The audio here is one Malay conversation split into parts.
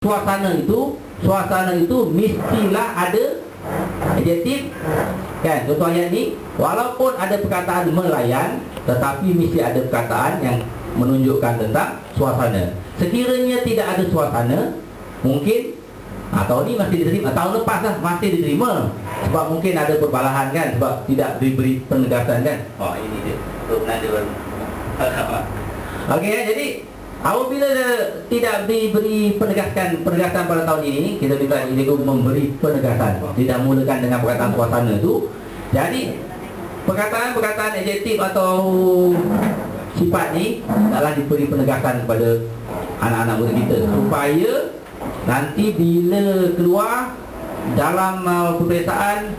suasana itu mestilah ada adjektif, kan? Contoh ayat ni, walaupun ada perkataan melayan, tetapi mesti ada perkataan yang menunjukkan tentang suasana. Sekiranya tidak ada suasana, mungkin tahun ni masih diterima, tahun lepas lah masih diterima, sebab mungkin ada perbalahan, kan? Sebab tidak diberi penegasan, kan? Oh, ini dia untuk penanda baru. Okey, jadi apabila tidak diberi penegasan pada tahun ini, kita minta cikgu memberi penegasan. Tidak mulakan dengan perkataan suasana tu. Jadi perkataan adjektif atau sifat ni adalah diberi penegasan kepada anak-anak muda kita, supaya nanti bila keluar dalam peperiksaan,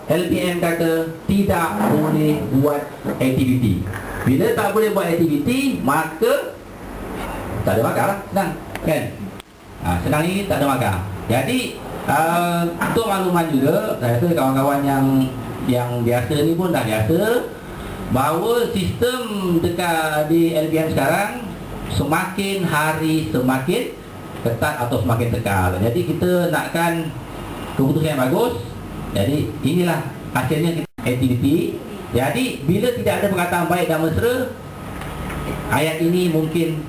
LPM kata tidak boleh buat aktiviti. Bila tak boleh buat aktiviti, maka tak ada markah lah. Senang, kan? Senang ni tak ada markah. Jadi untuk makluman juga, saya rasa kawan-kawan yang biasa ni pun dah biasa, bahawa sistem dekat di LPM sekarang semakin hari semakin ketat atau semakin tekal. Jadi kita nakkan keputusan yang bagus. Jadi inilah hasilnya, kita aktiviti. Jadi bila tidak ada perkataan baik dan mesra, ayat ini mungkin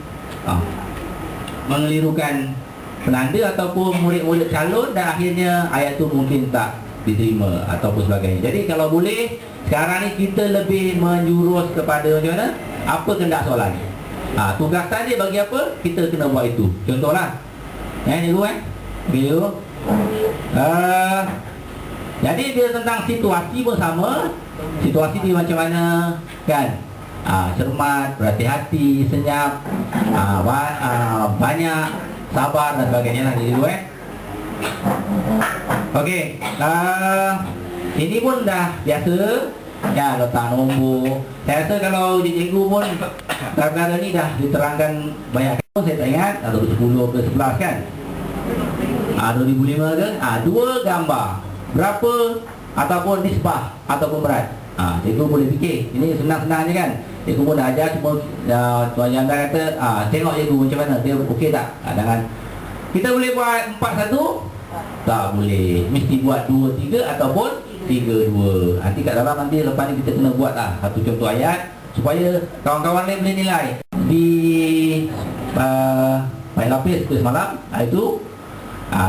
mengelirukan penanda ataupun murid-murid calon, dan akhirnya ayat itu mungkin tak diterima ataupun sebagainya. Jadi kalau boleh, sekarang ni kita lebih menjurus kepada macam mana, apa kehendak soalan. Tugasan dia bagi apa, kita kena buat itu. Contohlah, cikgu video. Jadi dia tentang situasi pun sama. Situasi dia macam mana, kan? Cermat, berhati-hati, senyap, banyak, sabar dan sebagainya lah. Jadi okey, ini pun dah biasa, ya, letak nombor. Saya rasa kalau cikgu pun perkara ni dah diterangkan banyak. Saya tak ingat, atau 10 ke 11 kan? 2005 ke? 2 gambar, berapa ataupun nisbah ataupun berat. Cikgu boleh fikir. Ini senang-senang je, kan? Cikgu pun dah ajar, cuma Tuan Janda kata, tengok cikgu macam mana, dia okey tak? Dengan kita boleh buat 4-1? Tak boleh. Mesti buat 2-3 ataupun 3-2. Nanti kat dalam, nanti lepas ni kita kena buat lah satu contoh ayat, supaya kawan-kawan lain boleh nilai. Di main lapis ke semalam, itu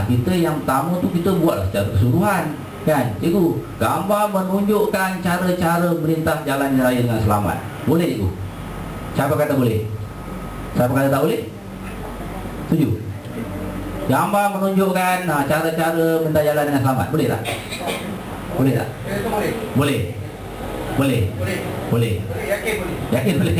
kita yang pertama tu kita buat secara keseluruhan, kan? Cikgu, gambar menunjukkan cara-cara melintas jalan raya dengan selamat. Boleh, cikgu? Siapa kata boleh? Siapa kata tak boleh? Setuju? Gambar menunjukkan cara-cara melintas jalan dengan selamat. Boleh tak? Boleh tak? Boleh. Boleh. Boleh. Yakin boleh.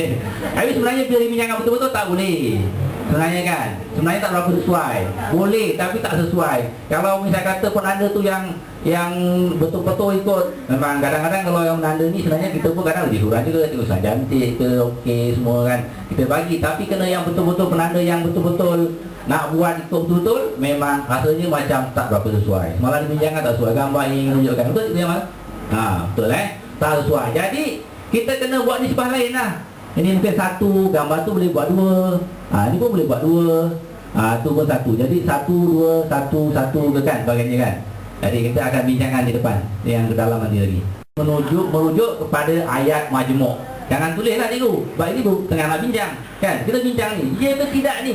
Tapi sebenarnya bila dibincangkan betul-betul tak boleh. Sebenarnya, kan? Sebenarnya tak berapa sesuai. Boleh tapi tak sesuai. Kalau misalnya kata penanda tu yang betul-betul ikut, memang kadang-kadang kalau yang penanda ni sebenarnya kita pun kadang lebih kurang juga, usaha cantik ke okey semua, kan? Kita bagi, tapi kena yang betul-betul penanda yang betul-betul nak buat ikut betul-betul, memang rasanya macam tak berapa sesuai. Malah dibincangkan tak sesuai, gambar ini menunjukkan betul memang. Betul tak sesuai. Jadi kita kena buat nisbah lain lah. Ini mungkin 1, gambar tu boleh buat 2. Ini pun boleh buat 2. Tu pun 1. Jadi 1, 2, 1, 1 ke, kan? Sebagainya, kan? Jadi kita akan bincangkan di depan, yang ke dalam nanti lagi. Merujuk kepada ayat majmuk. Jangan tulislah, cikgu. Sebab ini tengah nak bincang, kan? Kita bincang ni, ya ke tidak ni?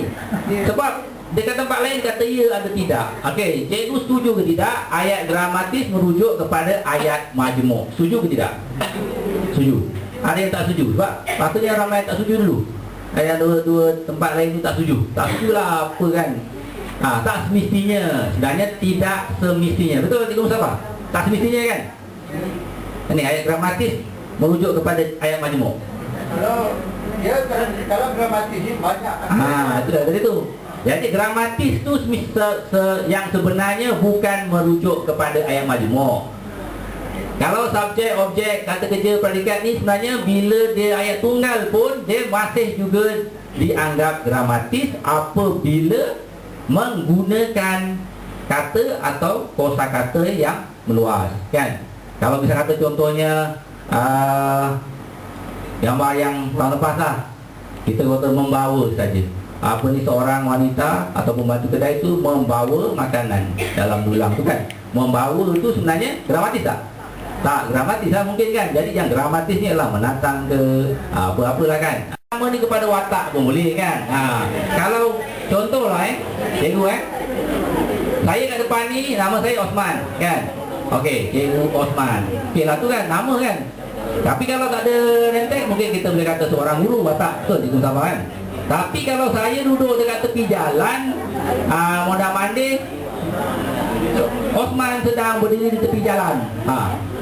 Sebab dekat tempat lain kata ya atau tidak. Okey, cikgu setuju ke tidak ayat gramatis merujuk kepada ayat majmuk? Setuju ke tidak? Setuju. Ada yang tak setuju? Sebab patutnya ramai tak setuju dulu. Yang dua tempat lain tu tak setuju. Tak setujulah apa, kan? Tak semestinya. Sebenarnya tidak semestinya. Betul, cikgu Mustafa? Tak semestinya, kan? Ini ayat gramatis merujuk kepada ayat majmuk. Kalau gramatis ni banyak. Itu dah tadi tu. Jadi gramatis tu yang sebenarnya bukan merujuk kepada ayat majmuk. Kalau subjek, objek, kata kerja, predikat ni sebenarnya bila dia ayat tunggal pun dia masih juga dianggap gramatis apabila menggunakan kata atau kosakata yang meluas, kan? Kalau misalnya kata contohnya gambar yang tahun lepas lah, kita kata membawa saja. seorang wanita atau pembantu kedai itu membawa makanan dalam dulang tu kan. Membawa itu sebenarnya gramatis tak? Tak gramatis lah mungkin kan. Jadi yang gramatis ni adalah menatang ke apa-apalah kan. Nama ni kepada watak pun boleh kan. Kalau contohlah cikgu saya kat depan ni nama saya Osman kan. Okey, cikgu Osman. Okey lah tu kan nama kan. Tapi kalau tak ada rentek mungkin kita boleh kata seorang guru watak. Betul cikgu Sabah kan. Tapi kalau saya duduk dekat tepi jalan, mondar-mandir, Osman sedang berdiri di tepi jalan,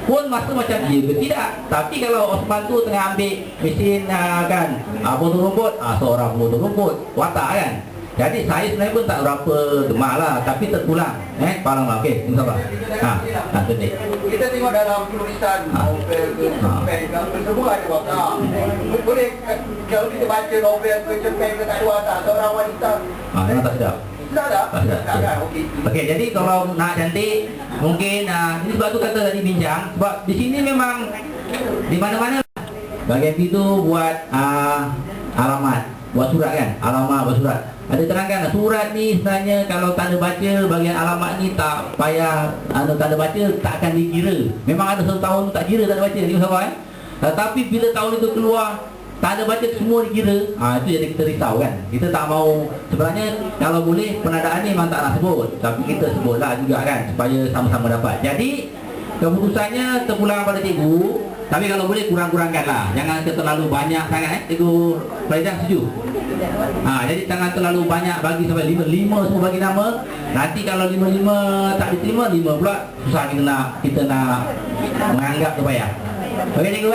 pun masa macam dia ke tidak. Tapi kalau Osman tu tengah ambil mesin kan, potong rumput, seorang potong rumput, watak kan. Jadi saya sebenarnya pun tak berapa gemar lah, tapi terpulang. Palang lah, okey, tunggu sabar. Kita tengok dalam tulisan novel ke cerpen ke, semua ada watak. Boleh kalau kita baca novel ke cerpen ke tak ada watak, seorang wanita. Memang tak sedap. Tak ada? Tak ada, okey. Okey, jadi kalau nak cantik, mungkin ini sebab tu kata tadi bincang. Sebab di sini memang di mana-mana bahagian itu buat alamat, buat surat kan, alamat buat surat. Ada terangkan surat ni sebenarnya kalau tak ada baca bahagian alamat ni tak payah tak ada baca tak akan dikira. Memang ada satu tahun tak kira tak ada baca ni sahabat Tetapi bila tahun itu keluar tak ada baca semua dikira, itu jadi kita risau kan. Kita tak mau, sebenarnya kalau boleh penadaan ni memang tak nak sebut, tapi kita sebutlah juga kan supaya sama-sama dapat. Jadi keputusannya terpulang pada cikgu. Tapi kalau boleh kurang-kurangkan lah, jangan terlalu banyak sangat cikgu Faizal setuju? Jadi jangan terlalu banyak bagi sampai 5 semua bagi nama. Nanti kalau 5 tak diterima 5 pula susah kita nak menganggap tu payah. Okey cikgu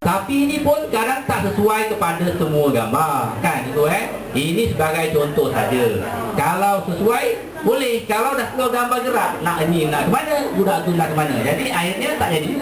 Tapi ini pun kadang tak sesuai kepada semua gambar kan cikgu Ini sebagai contoh saja. Kalau sesuai boleh, kalau dah keluar gambar gerak nak ke mana, budak tu nak ke mana. Jadi akhirnya tak jadi.